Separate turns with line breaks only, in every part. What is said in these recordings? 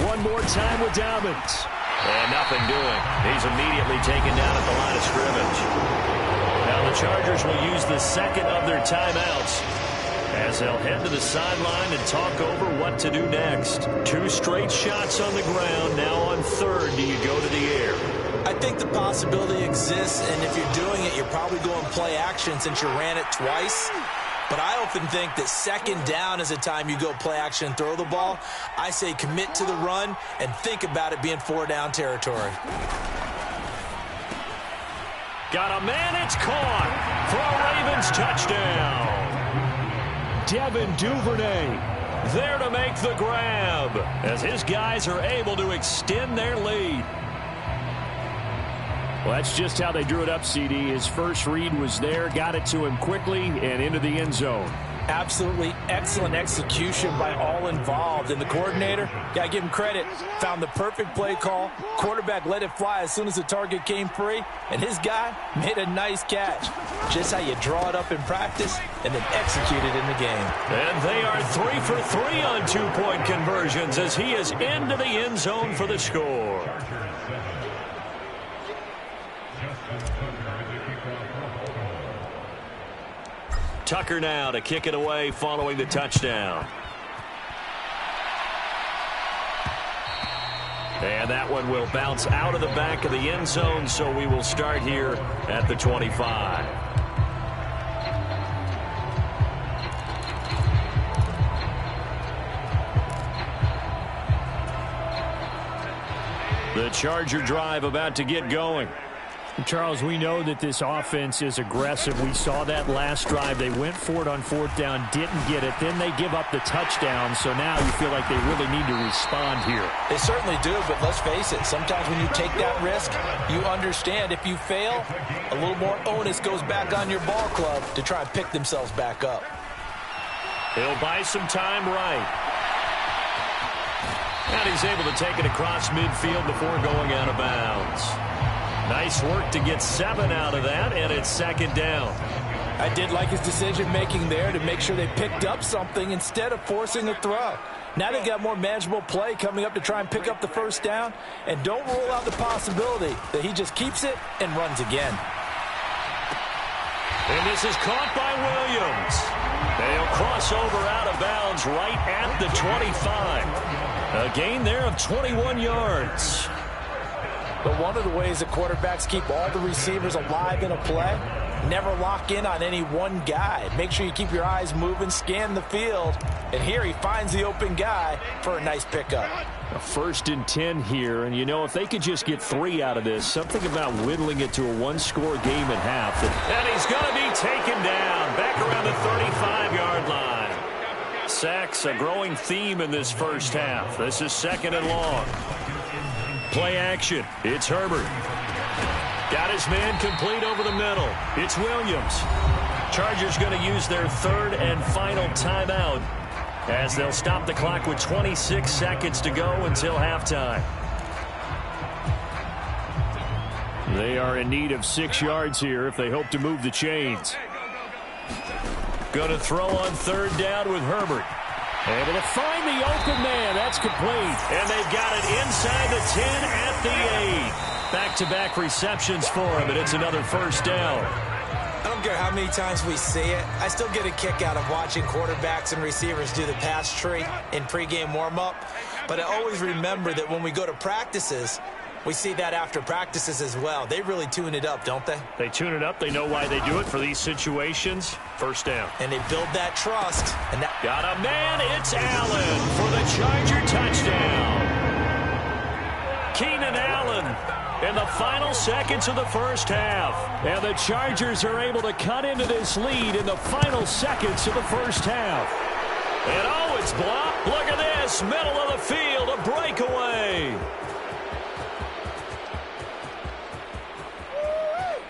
one more time with Dobbins.
And nothing doing. He's immediately taken down at the line of scrimmage. Now the Chargers will use the second of their timeouts as they'll head to the sideline and talk over what to do next. 2 straight shots on the ground. Now on third, do you go to the air?
I think the possibility exists, and if you're doing it, you're probably going play action since you ran it twice. But I often think that second down is a time you go play action and throw the ball. I say commit to the run and think about it being 4-down territory.
Got a man, it's caught for a Ravens touchdown.
Devin Duvernay
there to make the grab as his guys are able to extend their lead.
Well, that's just how they drew it up, CD. His first read was there, got it to him quickly, and into the end zone.
Absolutely excellent execution by all involved. And the coordinator, got to give him credit, found the perfect play call. Quarterback let it fly as soon as the target came free, and his guy made a nice catch. Just how you draw it up in practice and then execute it in the game.
And they are 3 for 3 on 2-point conversions as he is into the end zone for the score. Tucker now to kick it away following the touchdown. And that one will bounce out of the back of the end zone, so we will start here at the 25. The Charger drive about to get going.
Charles, we know that this offense is aggressive. We saw that last drive. They went for it on 4th down, didn't get it. Then they give up the touchdown. So now you feel like they really need to respond here.
They certainly do, but let's face it. Sometimes when you take that risk, you understand if you fail, a little more onus goes back on your ball club to try and pick themselves back up.
He'll buy some time right. And he's able to take it across midfield before going out of bounds. Nice work to get 7 out of that, and it's 2nd down.
I did like his decision-making there to make sure they picked up something instead of forcing a throw. Now they've got more manageable play coming up to try and pick up the 1st down, and don't rule out the possibility that he just keeps it and runs again.
And this is caught by Williams. They'll cross over out of bounds right at the 25. A gain there of 21 yards.
But one of the ways the quarterbacks keep all the receivers alive in a play, never lock in on any one guy. Make sure you keep your eyes moving, scan the field. And here he finds the open guy for a nice pickup.
A 1st and 10 here, and you know, if they could just get 3 out of this, something about whittling it to a 1-score game at half.
And he's going to be taken down back around the 35-yard line. Sacks, a growing theme in this first half. This is 2nd and long. Play action. It's Herbert. Got his man complete over the middle. It's Williams. Chargers going to use their 3rd and final timeout as they'll stop the clock with 26 seconds to go until halftime.
They are in need of 6 yards here if they hope to move the chains.
Going to throw on 3rd down with Herbert.
Able to find the open man. That's complete.
And they've got it inside the 10 at the 8. Back-to-back receptions for him, and it's another 1st down.
I don't care how many times we see it. I still get a kick out of watching quarterbacks and receivers do the pass tree in pregame warm-up. But I always remember that when we go to practices, we see that after practices as well. They really tune it up, don't they?
They tune it up. They know why they do it for these situations. 1st down.
And they build that trust. And that
got a man. It's Allen for the Charger touchdown. Keenan Allen in the final seconds of the first half. And the Chargers are able to cut into this lead in the final seconds of the first half. And oh, it's blocked. Look at this. Middle of the field. A breakaway.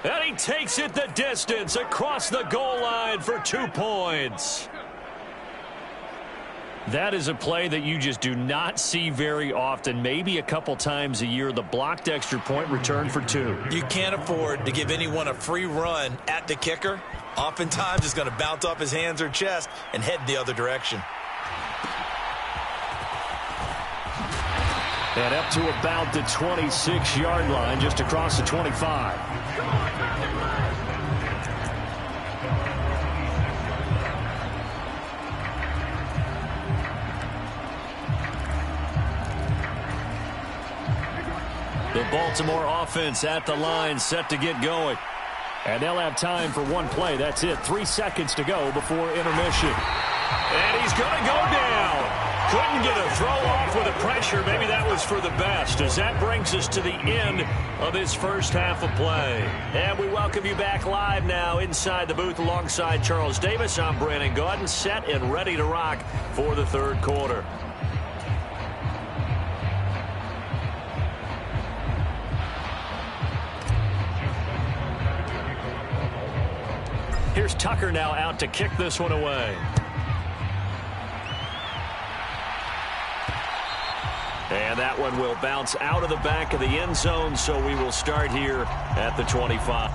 And he takes it the distance across the goal line for 2 points. That is a play that you just do not see very often. Maybe a couple times a year, the blocked extra point return for 2.
You can't afford to give anyone a free run at the kicker. Oftentimes, it's going to bounce off his hands or chest and head the other direction.
And up to about the 26-yard line, just across the 25. The Baltimore offense at the line, set to get going. And they'll have time for one play. That's it. 3 seconds to go before intermission.
And he's going to go down. Couldn't get a throw off with the pressure. Maybe that was for the best, as that brings us to the end of this first half of play. And we welcome you back live now inside the booth alongside Charles Davis. I'm Brandon Gaudin, set and ready to rock for the third quarter. Here's Tucker now out to kick this one away. And that one will bounce out of the back of the end zone, so we will start here at the 25.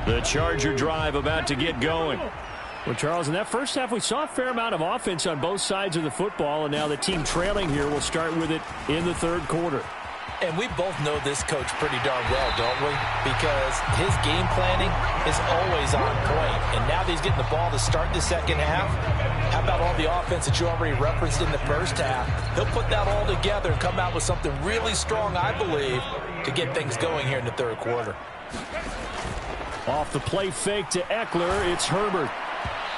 The Charger drive about to get going.
Well, Charles, in that first half, we saw a fair amount of offense on both sides of the football, and now the team trailing here will start with it in the third quarter.
And we both know this coach pretty darn well, don't we? Because his game planning is always on point. And now that he's getting the ball to start the second half, how about all the offense that you already referenced in the first half? He'll put that all together and come out with something really strong, I believe, to get things going here in the third quarter.
Off the play fake to Eckler, it's Herbert.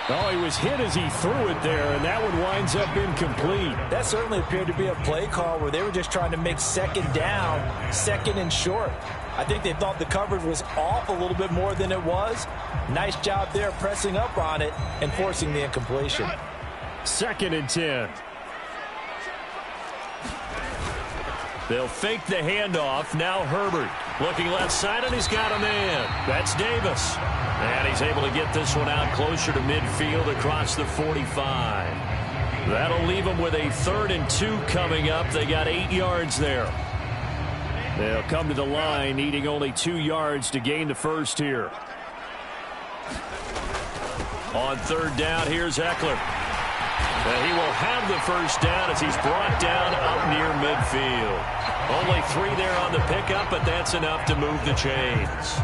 Oh, he was hit as he threw it there, and that one winds up incomplete.
That certainly appeared to be a play call where they were just trying to make second down, second and short. I think they thought the coverage was off a little bit more than it was. Nice job there pressing up on it and forcing the incompletion.
2nd and 10.
They'll fake the handoff. Now Herbert looking left side, and he's got a man. That's Davis. And he's able to get this one out closer to midfield across the 45. That'll leave them with a 3rd and 2 coming up. They got 8 yards there.
They'll come to the line, needing only 2 yards to gain the first here.
On 3rd down, here's Eckler. And he will have the first down as he's brought down up near midfield. Only 3 there on the pickup, but that's enough to move the chains.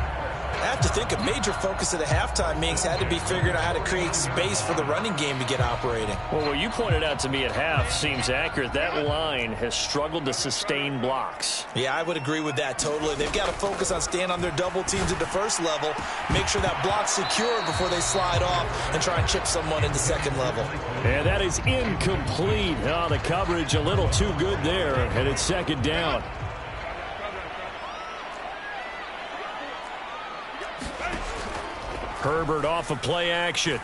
I have to think a major focus of the halftime meetings had to be figuring out how to create space for the running game to get operating.
Well, what you pointed out to me at half seems accurate. That line has struggled to sustain blocks.
Yeah, I would agree with that totally. They've got to focus on staying on their double teams at the first level, make sure that block's secure before they slide off and try and chip someone into second level.
And that is incomplete. Oh, the coverage a little too good there, and it's 2nd down.
Herbert off of play action.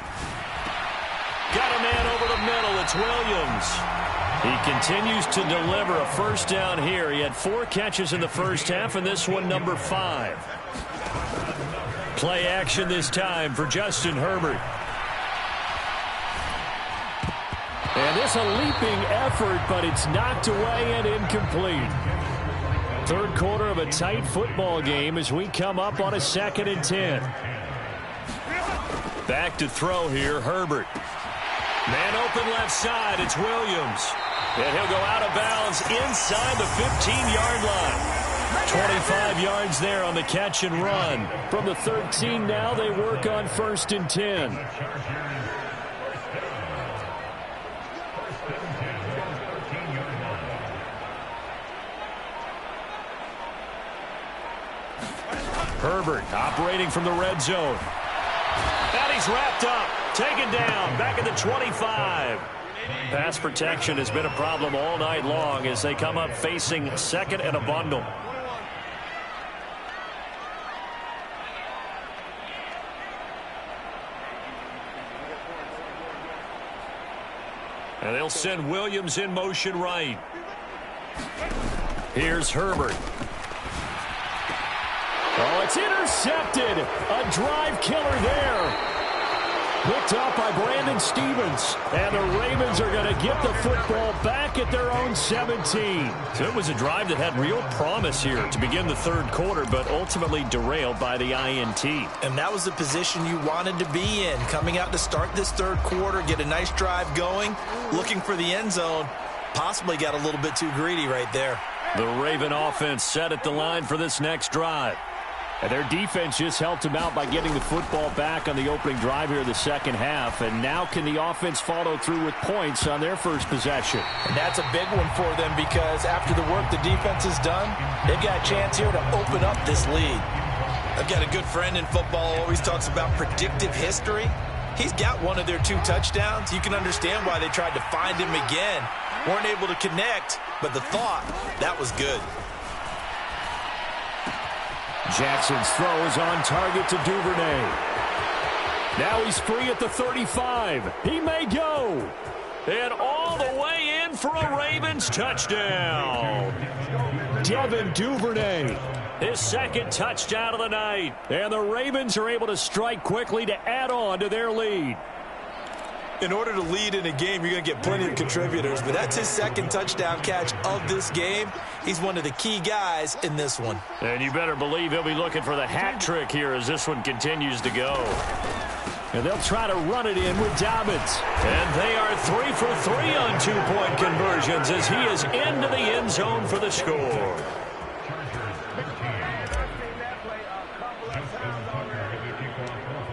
Got a man over the middle. It's Williams. He continues to deliver a first down here. He had 4 catches in the first half, and this one number 5. Play action this time for Justin Herbert.
And this a leaping effort, but it's knocked away and incomplete. Third quarter of a tight football game as we come up on a 2nd and 10.
Back to throw here, Herbert. Man open left side, it's Williams. And he'll go out of bounds inside the 15-yard line.
25 yards there on the catch and run. From the 13 now, they work on 1st and 10.
Herbert operating from the red zone. And he's wrapped up, taken down, back at the 25. Pass protection has been a problem all night long as they come up facing second and a bundle. And they'll send Williams in motion right. Here's Herbert.
Oh, it's intercepted. A drive killer there. Picked up by Brandon Stevens. And the Ravens are going to get the football back at their own 17.
So it was a drive that had real promise here to begin the third quarter, but ultimately derailed by the INT.
And that was the position you wanted to be in. Coming out to start this third quarter, get a nice drive going, looking for the end zone. Possibly got a little bit too greedy right there.
The Raven offense set at the line for this next drive.
And their defense just helped them out by getting the football back on the opening drive here in the second half. And now can the offense follow through with points on their first possession?
And that's a big one for them because after the work the defense has done, they've got a chance here to open up this lead. I've got a good friend in football who always talks about predictive history. He's got one of their 2 touchdowns. You can understand why they tried to find him again. Weren't able to connect, but the thought, that was good.
Jackson's throw is on target to Duvernay. Now he's free at the 35. He may go.
And all the way in for a Ravens touchdown.
Devin Duvernay.
His second touchdown of the night.
And the Ravens are able to strike quickly to add on to their lead.
In order to lead in a game, you're going to get plenty of contributors, but that's his second touchdown catch of this game. He's one of the key guys in this one.
And you better believe he'll be looking for the hat trick here as this one continues to go.
And they'll try to run it in with Dobbins.
And they are 3 for 3 on 2-point conversions as he is into the end zone for the score.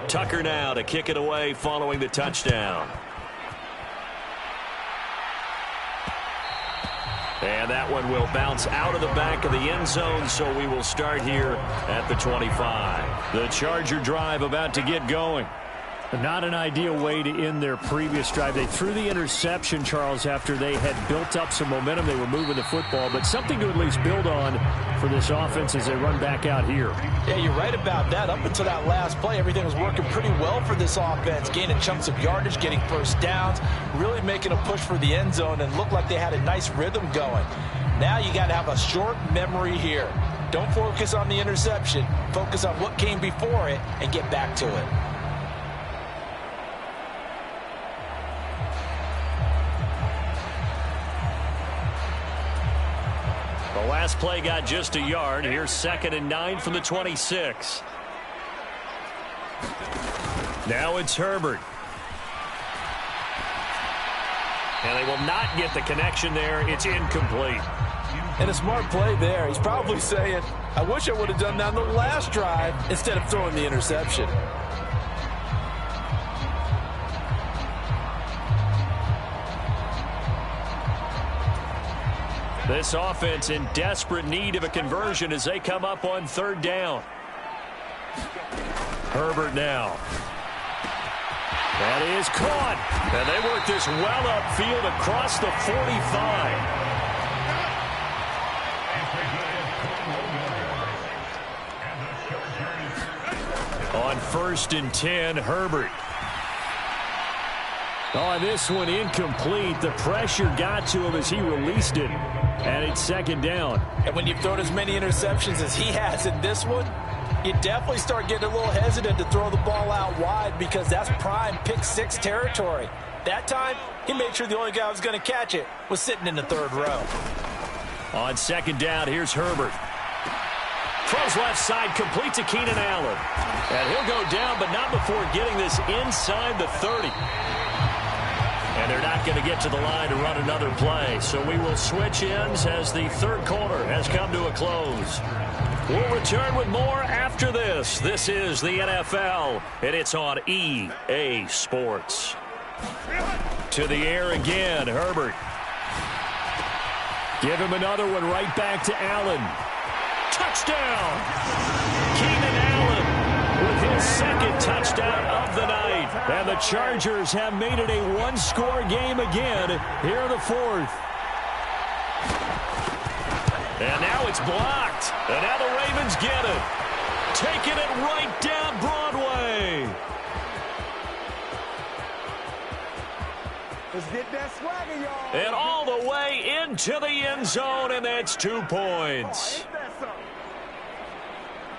Tucker now to kick it away following the touchdown. And that one will bounce out of the back of the end zone, so we will start here at the 25. The Charger drive about to get going.
Not an ideal way to end their previous drive. They threw the interception, Charles, after they had built up some momentum. They were moving the football, but something to at least build on for this offense as they run back out here.
Yeah, you're right about that. Up until that last play, everything was working pretty well for this offense, gaining chunks of yardage, getting first downs, really making a push for the end zone, and looked like they had a nice rhythm going. Now you got to have a short memory here. Don't focus on the interception. Focus on what came before it and get back to it.
The last play got just a yard. Here's 2nd and 9 from the 26. Now it's Herbert. And they will not get the connection there. It's incomplete.
And a smart play there. He's probably saying, I wish I would have done that on the last drive instead of throwing the interception.
This offense in desperate need of a conversion as they come up on 3rd down. Herbert now. That is caught. And they work this well upfield across the 45. On 1st and 10, Herbert.
Oh, this one incomplete. The pressure got to him as he released it. And it's 2nd down.
And when you've thrown as many interceptions as he has in this one, you definitely start getting a little hesitant to throw the ball out wide because that's prime pick-6 territory. That time, he made sure the only guy who was going to catch it was sitting in the 3rd row.
On 2nd down, here's Herbert. Throws left side, complete to Keenan Allen. And he'll go down, but not before getting this inside the 30. And they're not going to get to the line to run another play. So we will switch ends as the 3rd quarter has come to a close. We'll return with more after this. This is the NFL, and it's on EA Sports. To the air again, Herbert.
Give him another one right back to Allen.
Touchdown! Keenan Allen with his second touchdown of the night. And the Chargers have made it a one-score game again here in the fourth. And now it's blocked. And now the Ravens get it. Taking it right down Broadway.
Let's get that swagger, y'all.
And all the way into the end zone, and that's 2 points.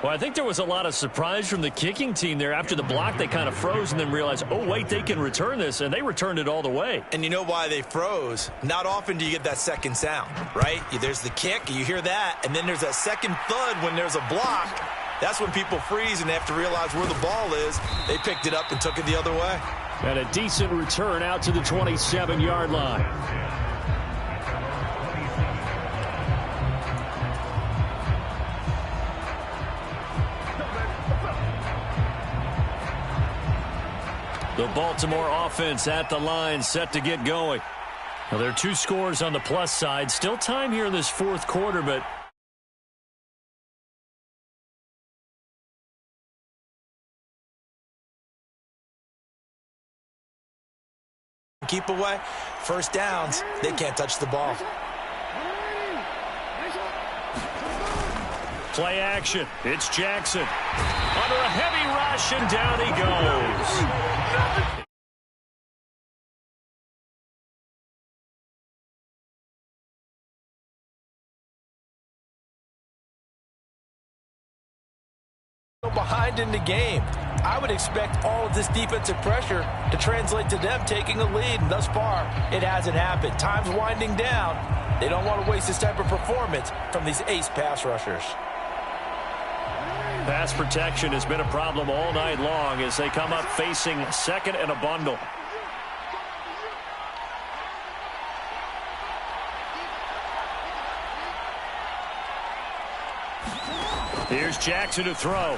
Well, I think there was a lot of surprise from the kicking team there. After the block, they kind of froze and then realized, oh, wait, they can return this, and they returned it all the way.
And you know why they froze? Not often do you get that second sound, right? There's the kick, you hear that, and then there's that second thud when there's a block. That's when people freeze and they have to realize where the ball is. They picked it up and took it the other way.
And a decent return out to the 27-yard line. The Baltimore offense at the line, set to get going. Well, there are 2 scores on the plus side. Still time here in this fourth quarter, but
keep away. First downs, they can't touch the ball.
Play action. It's Jackson. Under a heavy rush, and down he goes.
Behind in the game. I would expect all of this defensive pressure to translate to them taking a lead, and thus far, it hasn't happened. Time's winding down. They don't want to waste this type of performance from these ace pass rushers.
Pass protection has been a problem all night long as they come up facing second and a bundle. Here's Jackson to throw.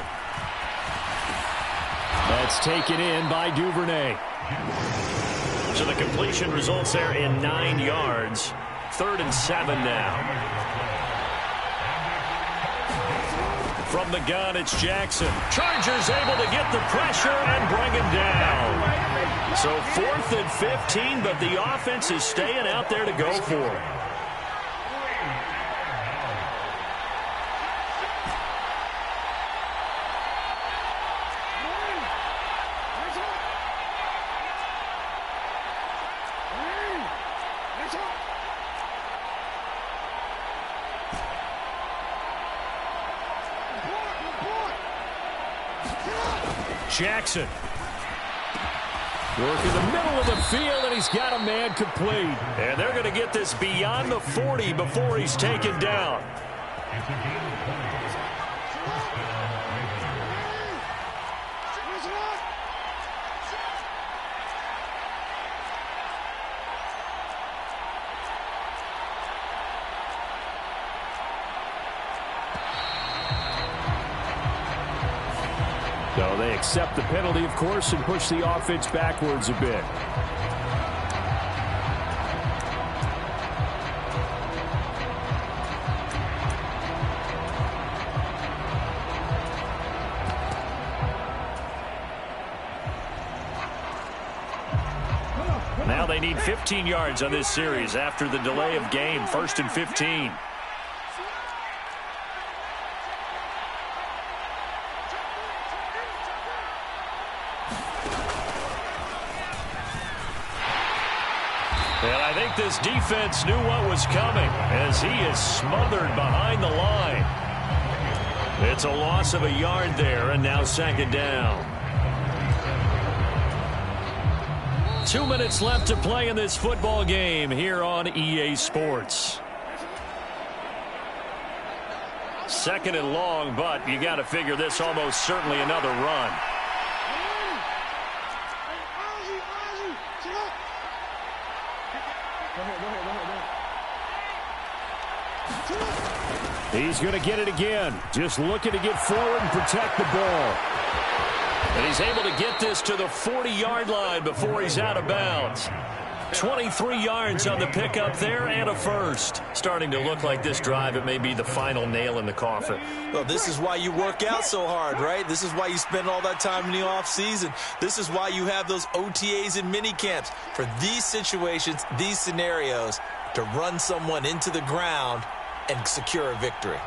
that's taken in by Duvernay.
So the completion results there in 9 yards. 3rd and 7 now. From the gun, it's Jackson. Chargers able to get the pressure and bring him down. So 4th and 15, but the offense is staying out there to go for it. Jackson.
Work in the middle of the field, and he's got a man complete.
And they're going to get this beyond the 40 before he's taken down.
So they accept the penalty, of course, and push the offense backwards a bit.
Now they need 15 yards on this series after the delay of game. 1st and 15. And I think this defense knew what was coming as he is smothered behind the line. It's a loss of a yard there, and now 2nd down. 2 minutes left to play in this football game here on EA Sports. 2nd and long, but you got to figure this almost certainly another run.
He's going to get it again. Just looking to get forward and protect the ball.
And he's able to get this to the 40-yard line before he's out of bounds. 23 yards on the pickup there and a first. Starting to look like this drive, it may be the final nail in the coffin.
Well, this is why you work out so hard, right? This is why you spend all that time in the offseason. This is why you have those OTAs and mini camps. For these situations, these scenarios, to run someone into the ground and secure a victory.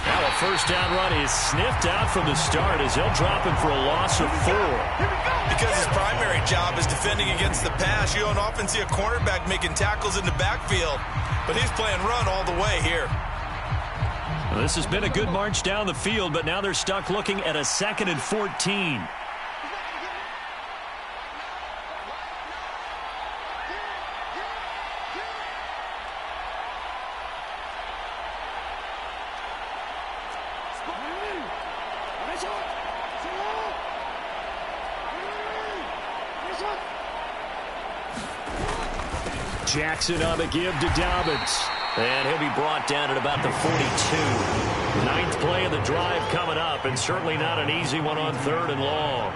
Now a first down run is sniffed out from the start as he'll drop him for a loss of 4.
Because his primary job is defending against the pass, you don't often see a cornerback making tackles in the backfield. But he's playing run all the way here.
Well, this has been a good march down the field, but now they're stuck looking at a 2nd and 14.
Jackson on the give to Dobbins.
And he'll be brought down at about the 42. 9th play of the drive coming up, and certainly not an easy one on 3rd and long.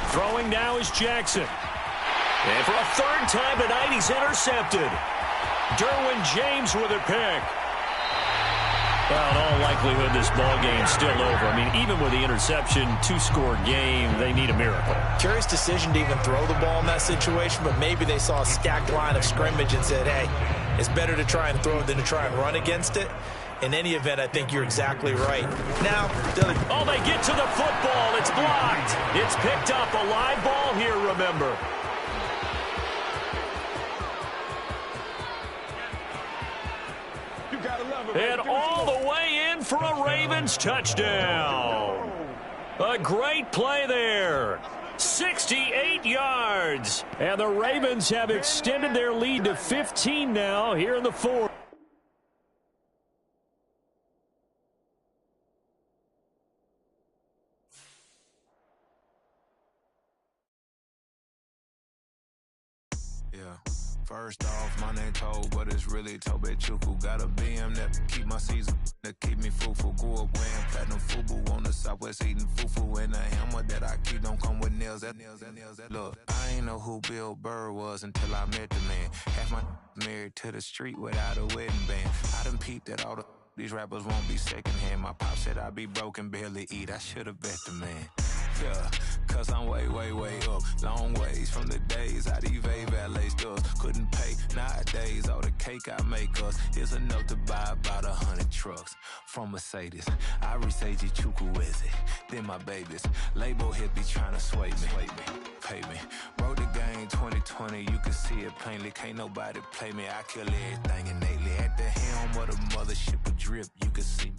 Throwing now is Jackson. And for a 3rd time tonight, he's intercepted. Derwin James with a pick. Well, in all likelihood, this ball game's still over. I mean, even with the interception, 2-score game, they need a miracle.
Curious decision to even throw the ball in that situation, but maybe they saw a stacked line of scrimmage and said, hey, it's better to try and throw it than to try and run against it. In any event, I think you're exactly right. Now,
oh, they get to the football. It's blocked. It's picked up. A live ball here, remember. And all the way in for a Ravens touchdown. A great play there. 68 yards.
And the Ravens have extended their lead to 15 now here in the 4th.
First off, my name Toad, but it's really Tobe Chuku. Got a BM that keep my season, that keep me fruitful. Grew up wearing platinum FUBU on the Southwest eating fufu. And the hammer that I keep don't come with nails. Look, I ain't know who Bill Burr was until I met the man. Half my married to the street without a wedding band. I done peeped at all these rappers won't be secondhand. My pop said I'd be broken, barely eat. I should've bet the man. Yeah, cause I'm way, way, way up. Long ways from the days I these valet stores couldn't pay. Nowadays, all the cake I make us is enough to buy about 100 trucks from Mercedes. I resage Chukwueze, then my babies. Label hit be trying to sway me, pay me. Wrote the game 2020, you can see it plainly. Can't nobody play me. I kill everything innately. At the helm of the mothership with drip, you can see me.